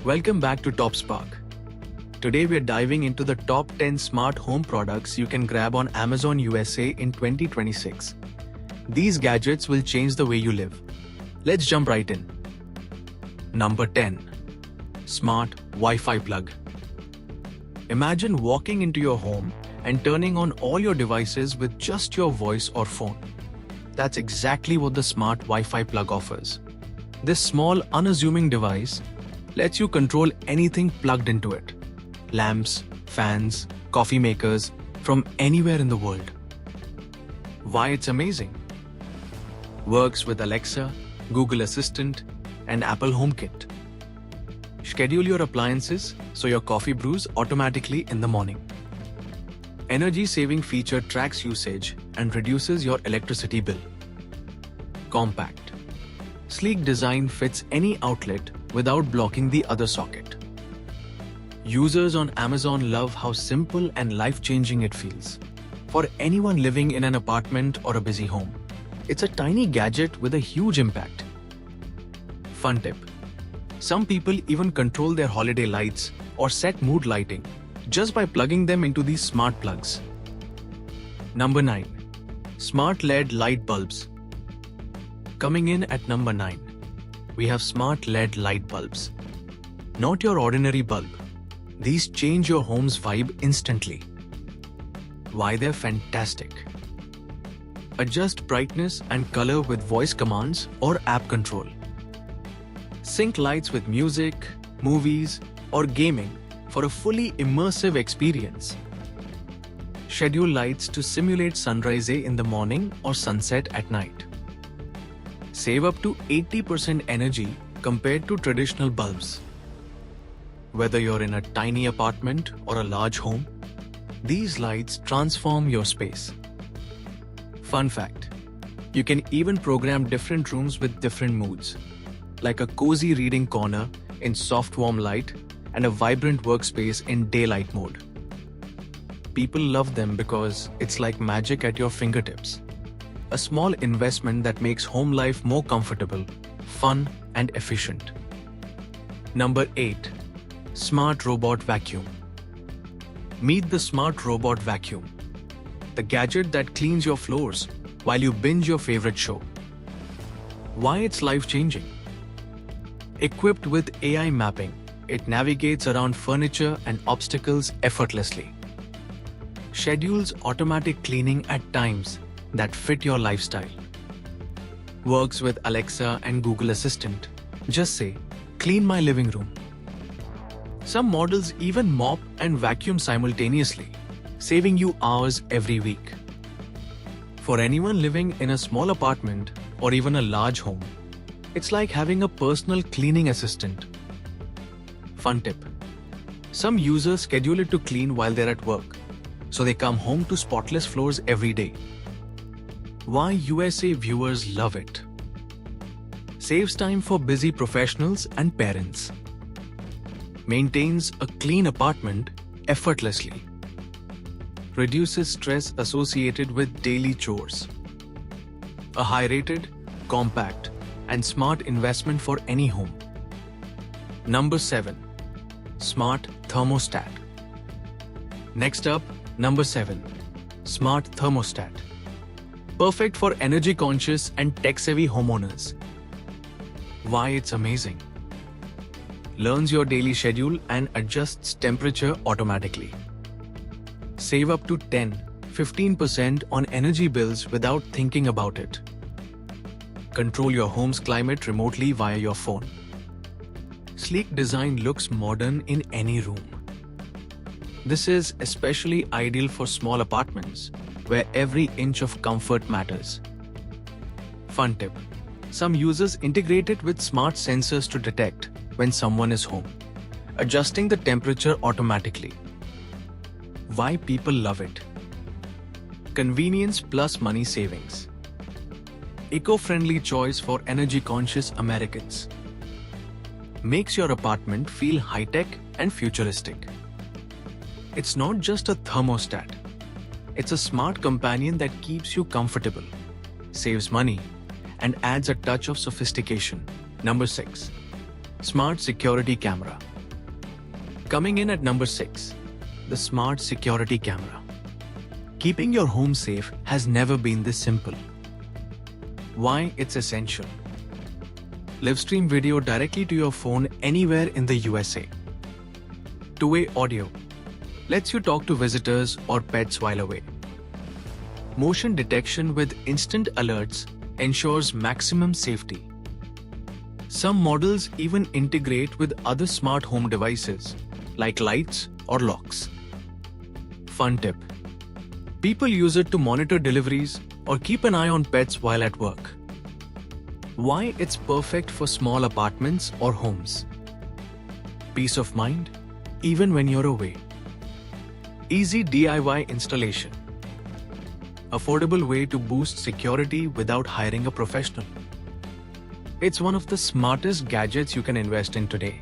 Welcome back to Top Spark. Today we are diving into the top 10 smart home products you can grab on Amazon USA in 2026. These gadgets will change the way you live. Let's jump right in. Number 10. Smart Wi-Fi plug. Imagine walking into your home and turning on all your devices with just your voice or phone. That's exactly what the smart Wi-Fi plug offers. This small, unassuming device lets you control anything plugged into it. Lamps, fans, coffee makers, from anywhere in the world. Why it's amazing? Works with Alexa, Google Assistant, and Apple HomeKit. Schedule your appliances so your coffee brews automatically in the morning. Energy-saving feature tracks usage and reduces your electricity bill. Compact. Sleek design fits any outlet without blocking the other socket. Users on Amazon love how simple and life-changing it feels. For anyone living in an apartment or a busy home, it's a tiny gadget with a huge impact. Fun tip. Some people even control their holiday lights or set mood lighting just by plugging them into these smart plugs. Number 9. Smart LED light bulbs. Coming in at number 9, we have smart LED light bulbs. Not your ordinary bulb. These change your home's vibe instantly. Why they're fantastic. Adjust brightness and color with voice commands or app control. Sync lights with music, movies, or gaming for a fully immersive experience. Schedule lights to simulate sunrise in the morning or sunset at night. Save up to 80% energy compared to traditional bulbs. Whether you're in a tiny apartment or a large home, these lights transform your space. Fun fact, you can even program different rooms with different moods, like a cozy reading corner in soft warm light and a vibrant workspace in daylight mode. People love them because it's like magic at your fingertips. A small investment that makes home life more comfortable, fun, and efficient. Number 8. Smart Robot Vacuum. Meet the Smart Robot Vacuum, the gadget that cleans your floors while you binge your favorite show. Why it's life-changing? Equipped with AI mapping, it navigates around furniture and obstacles effortlessly. Schedules automatic cleaning at times that fit your lifestyle. Works with Alexa and Google Assistant. Just say, "Clean my living room." Some models even mop and vacuum simultaneously, saving you hours every week. For anyone living in a small apartment or even a large home, it's like having a personal cleaning assistant. Fun tip. Some users schedule it to clean while they're at work, so they come home to spotless floors every day. Why USA viewers love it? Saves time for busy professionals and parents. Maintains a clean apartment effortlessly. Reduces stress associated with daily chores. A high-rated, compact, and smart investment for any home. Number 7. Smart Thermostat. Next up, number 7. Smart Thermostat. Perfect for energy-conscious and tech-savvy homeowners. Why it's amazing? Learns your daily schedule and adjusts temperature automatically. Save up to 10-15% on energy bills without thinking about it. Control your home's climate remotely via your phone. Sleek design looks modern in any room. This is especially ideal for small apartments, where every inch of comfort matters. Fun tip. Some users integrate it with smart sensors to detect when someone is home, adjusting the temperature automatically. Why people love it? Convenience plus money savings. Eco-friendly choice for energy-conscious Americans. Makes your apartment feel high-tech and futuristic. It's not just a thermostat. It's a smart companion that keeps you comfortable, saves money, and adds a touch of sophistication. Number 6. Smart Security Camera. Coming in at number 6, the smart security camera. Keeping your home safe has never been this simple. Why it's essential? Live stream video directly to your phone anywhere in the USA. Two-way audio lets you talk to visitors or pets while away. Motion detection with instant alerts ensures maximum safety. Some models even integrate with other smart home devices like lights or locks. Fun tip: people use it to monitor deliveries or keep an eye on pets while at work. Why it's perfect for small apartments or homes. Peace of mind even when you're away. Easy DIY installation. Affordable way to boost security without hiring a professional. It's one of the smartest gadgets you can invest in today,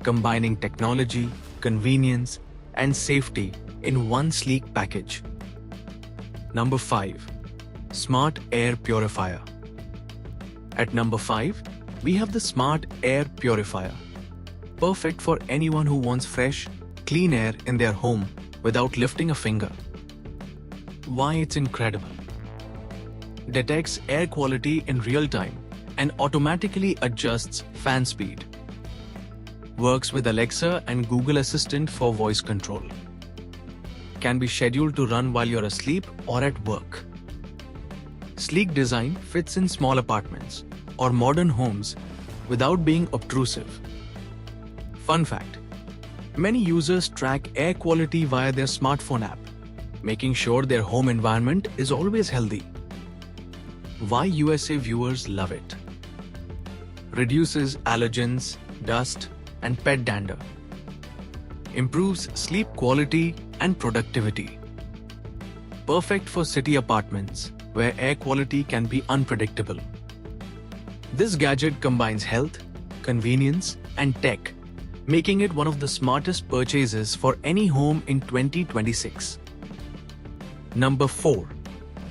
combining technology, convenience, and safety in one sleek package. Number 5. Smart Air Purifier. At number 5, we have the Smart Air Purifier. Perfect for anyone who wants fresh, clean air in their home without lifting a finger. Why it's incredible? Detects air quality in real time and automatically adjusts fan speed. Works with Alexa and Google Assistant for voice control. Can be scheduled to run while you're asleep or at work. Sleek design fits in small apartments or modern homes without being obtrusive. Fun fact: many users track air quality via their smartphone app, making sure their home environment is always healthy. Why USA viewers love it? Reduces allergens, dust, and pet dander. Improves sleep quality and productivity. Perfect for city apartments where air quality can be unpredictable. This gadget combines health, convenience, and tech, making it one of the smartest purchases for any home in 2026. Number 4.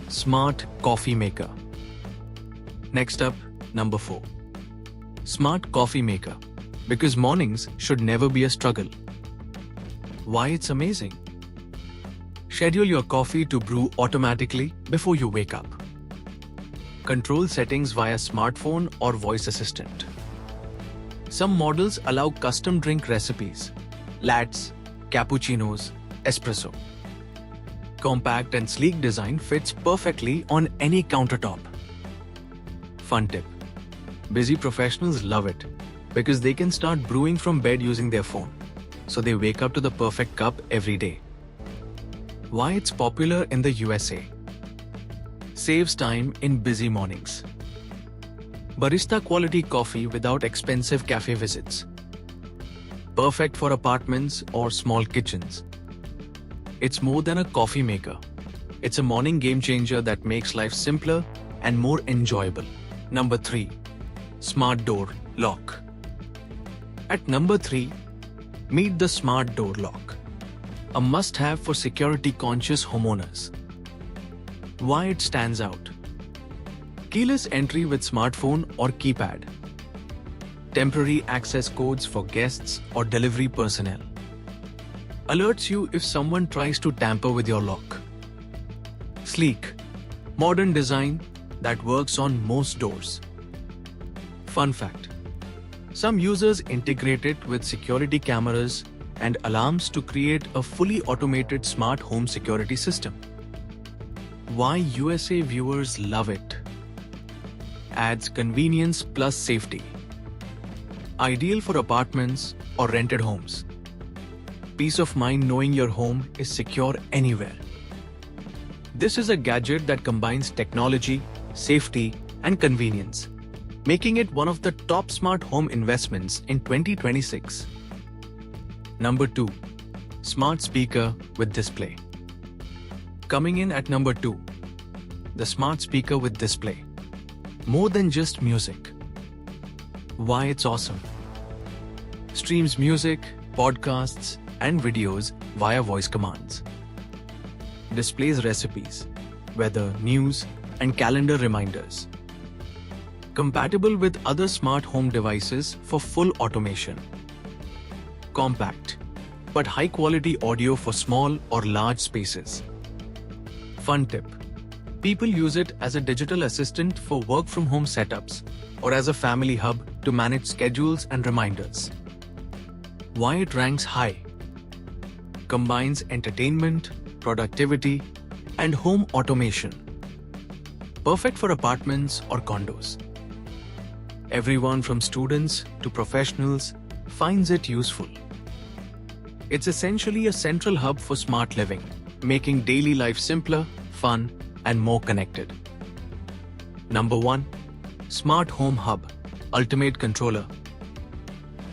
Smart Coffee Maker. Next up, number 4. Smart Coffee Maker. Because mornings should never be a struggle. Why it's amazing? Schedule your coffee to brew automatically before you wake up. Control settings via smartphone or voice assistant. Some models allow custom drink recipes: lattes, cappuccinos, espresso. Compact and sleek design fits perfectly on any countertop. Fun tip: busy professionals love it because they can start brewing from bed using their phone, so they wake up to the perfect cup every day. Why it's popular in the USA? Saves time in busy mornings. Barista quality coffee without expensive cafe visits. Perfect for apartments or small kitchens. It's more than a coffee maker. It's a morning game changer that makes life simpler and more enjoyable. Number 3. Smart Door Lock. At number 3, meet the Smart Door Lock. A must-have for security-conscious homeowners. Why it stands out? Keyless entry with smartphone or keypad. Temporary access codes for guests or delivery personnel. Alerts you if someone tries to tamper with your lock. Sleek, modern design that works on most doors. Fun fact: some users integrate it with security cameras and alarms to create a fully automated smart home security system. Why USA viewers love it? Adds convenience plus safety. Ideal for apartments or rented homes. Peace of mind knowing your home is secure anywhere. This is a gadget that combines technology, safety, and convenience, making it one of the top smart home investments in 2026. Number 2. Smart Speaker with Display. Coming in at number 2. The Smart Speaker with Display. More than just music. Why it's awesome? Streams music, podcasts, and videos via voice commands. Displays recipes, weather, news, and calendar reminders. Compatible with other smart home devices for full automation. Compact, but high-quality audio for small or large spaces. Fun tip: people use it as a digital assistant for work-from-home setups or as a family hub to manage schedules and reminders. Why it ranks high? Combines entertainment, productivity, and home automation. Perfect for apartments or condos. Everyone from students to professionals finds it useful. It's essentially a central hub for smart living, making daily life simpler, fun, and more connected. Number 1. Smart Home Hub, Ultimate Controller.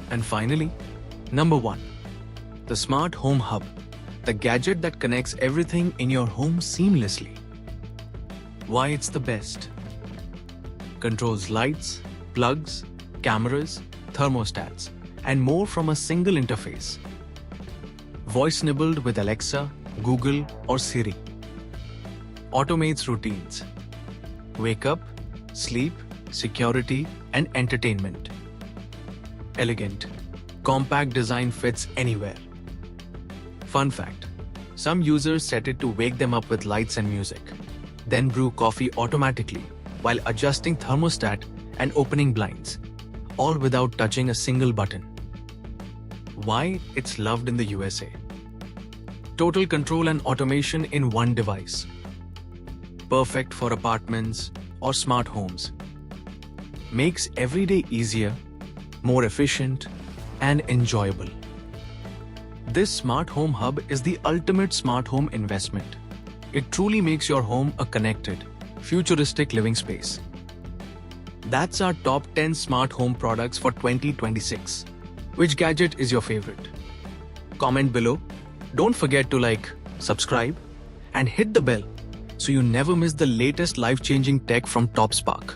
And finally, number 1. The Smart Home Hub, the gadget that connects everything in your home seamlessly. Why it's the best? Controls lights, plugs, cameras, thermostats, and more from a single interface. Voice-enabled with Alexa, Google, or Siri. Automates routines. Wake up, sleep, security, and entertainment. Elegant, compact design fits anywhere. Fun fact: some users set it to wake them up with lights and music, then brew coffee automatically while adjusting thermostat and opening blinds, all without touching a single button. Why it's loved in the USA? Total control and automation in one device. Perfect for apartments or smart homes. Makes every day easier, more efficient, and enjoyable. This smart home hub is the ultimate smart home investment. It truly makes your home a connected, futuristic living space. That's our top 10 smart home products for 2026. Which gadget is your favorite? Comment below. Don't forget to like, subscribe, and hit the bell so you never miss the latest life-changing tech from Trismart.